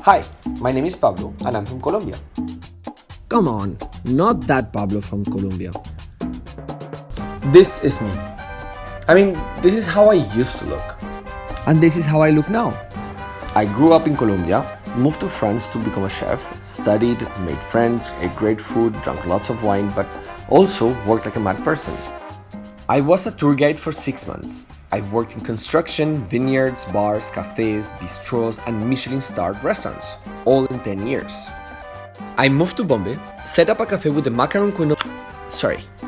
Hi, my name is Pablo and I'm from Colombia. Come on, not that Pablo from Colombia. This is me. This is how I used to look. And this is how I look now. I grew up in Colombia, moved to France to become a chef, studied, made friends, ate great food, drank lots of wine, but also worked like a mad person. I was a tour guide for 6 months. I worked in construction, vineyards, bars, cafes, bistros, and Michelin-starred restaurants, all in 10 years. I moved to Bombay, set up a cafe with the macaron queen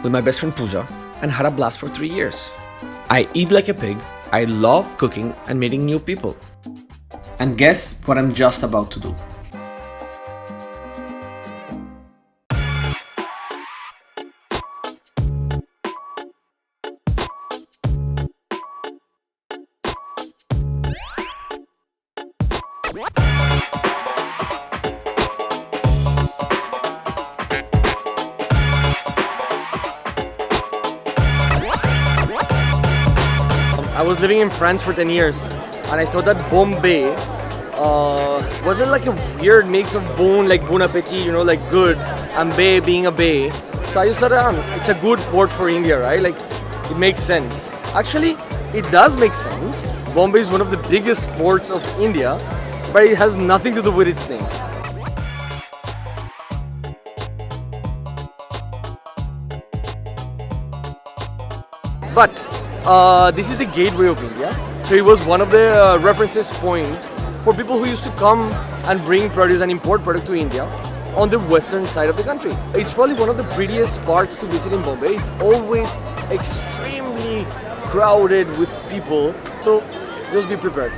with my best friend Pooja, and had a blast for 3 years. I eat like a pig, I love cooking and meeting new people. And guess what I'm just about to do? I was living in France for 10 years and I thought that Bombay wasn't like a weird mix of bon, like bon appetit, like good, and bay being a bay. So I just thought it's a good port for India, right? Like it makes sense. Actually, it does make sense. Bombay is one of the biggest ports of India, but it has nothing to do with its name. But this is the gateway of India, so it was one of the references point for people who used to come and bring produce and import product to India on the western side of the country. It's probably one of the prettiest parts to visit in Bombay. It's always extremely crowded with people, so just be prepared.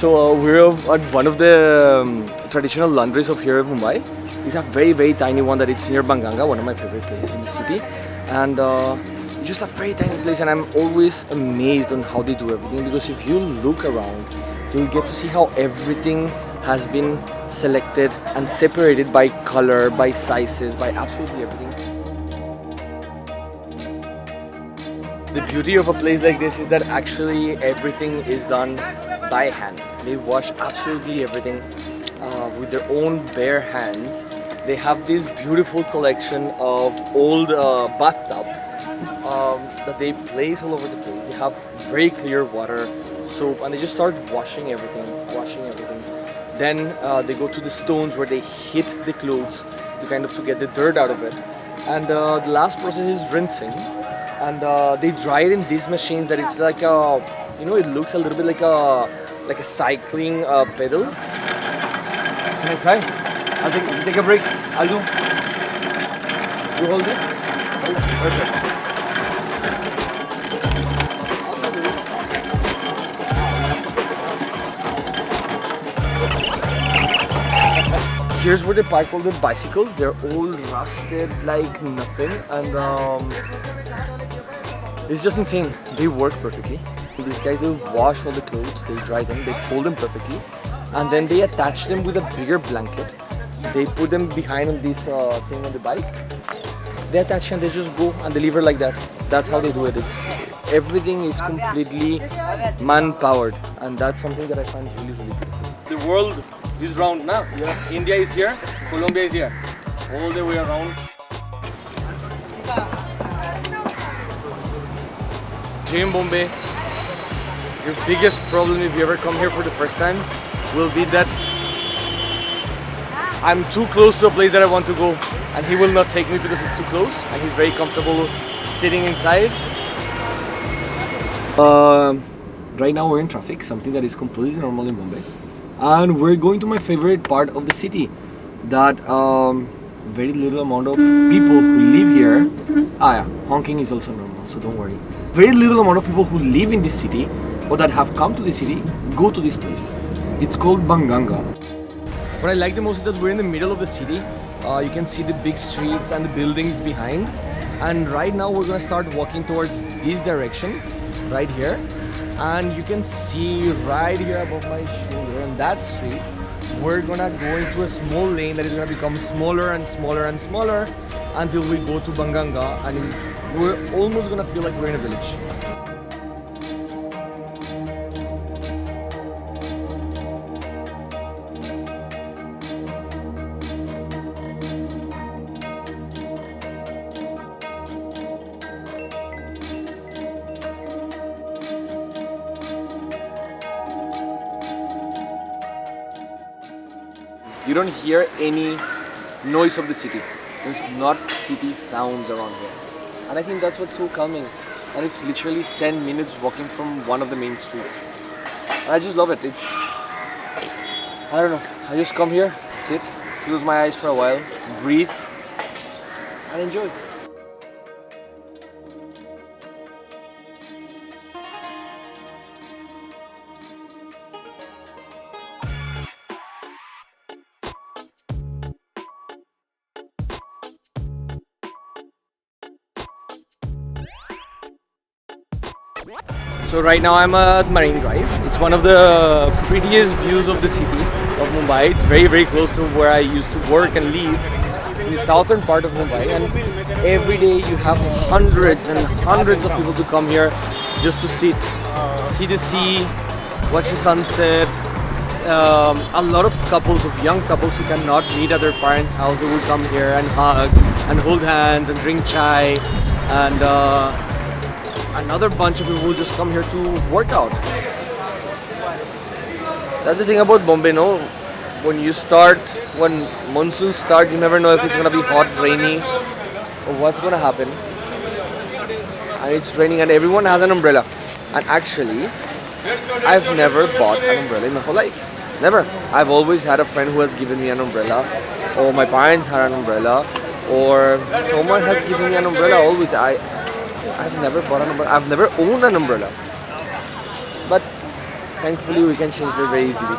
So we're at one of the traditional laundries of here in Mumbai. It's a very, very tiny one that it's near Banganga, one of my favorite places in the city. And it's just a very tiny place, and I'm always amazed on how they do everything, because if you look around, you'll get to see how everything has been selected and separated by color, by sizes, by absolutely everything. The beauty of a place like this is that actually everything is done by hand. They wash absolutely everything with their own bare hands. They have this beautiful collection of old bathtubs that they place all over the place. They have very clear water, soap, and they just start washing everything. Then they go to the stones where they hit the clothes to get the dirt out of it. And the last process is rinsing. And they dry it in these machines that it's like a, it looks a little bit like a cycling pedal. Can I try? I'll take a break. I'll do. You hold this? Perfect. Here's where they park all the bicycles. They're all rusted like nothing, and it's just insane. They work perfectly. These guys, they wash all the clothes, they dry them, they fold them perfectly, and then they attach them with a bigger blanket. They put them behind on this thing on the bike. They attach and they just go and deliver like that. That's how they do it. Everything is completely man-powered, and that's something that I find really, really beautiful. The world is round now. India is here, Colombia is here, all the way around. Here in Bombay, your biggest problem if you ever come here for the first time will be that I'm too close to a place that I want to go, and he will not take me because it's too close, and he's very comfortable sitting inside. Right now we're in traffic, something that is completely normal in Bombay, and we're going to my favorite part of the city that very little amount of people who live here. Honking is also normal, so don't worry. Very little amount of people who live in this city or that have come to the city go to this place. It's called Banganga. What I like the most is that we're in the middle of the city. You can see the big streets and the buildings behind, And right now we're gonna start walking towards this direction, right here. And you can see right here above my shoulder on that street, we're gonna go into a small lane that is gonna become smaller and smaller and smaller until we go to Banganga, and we're almost gonna feel like we're in a village. You don't hear any noise of the city. There's not city sounds around here. And I think that's what's so calming. And it's literally 10 minutes walking from one of the main streets. And I just love it. I don't know. I just come here, sit, close my eyes for a while, breathe, and enjoy. So right now I'm at Marine Drive. It's one of the prettiest views of the city of Mumbai. It's very, very close to where I used to work and live in the southern part of Mumbai. And every day you have hundreds and hundreds of people to come here just to sit, see the sea, watch the sunset. A lot of couples, of young couples who cannot meet at their parents' house, they will come here and hug and hold hands and drink chai. And another bunch of people will just come here to work out. That's the thing about Bombay, no? When monsoons start, you never know if it's gonna be hot, rainy, or what's gonna happen. And it's raining and everyone has an umbrella. And actually, I've never bought an umbrella in my whole life. Never. I've always had a friend who has given me an umbrella, or my parents had an umbrella, or someone has given me an umbrella always. I've never bought an umbrella. I've never owned an umbrella. But thankfully we can change that very easily.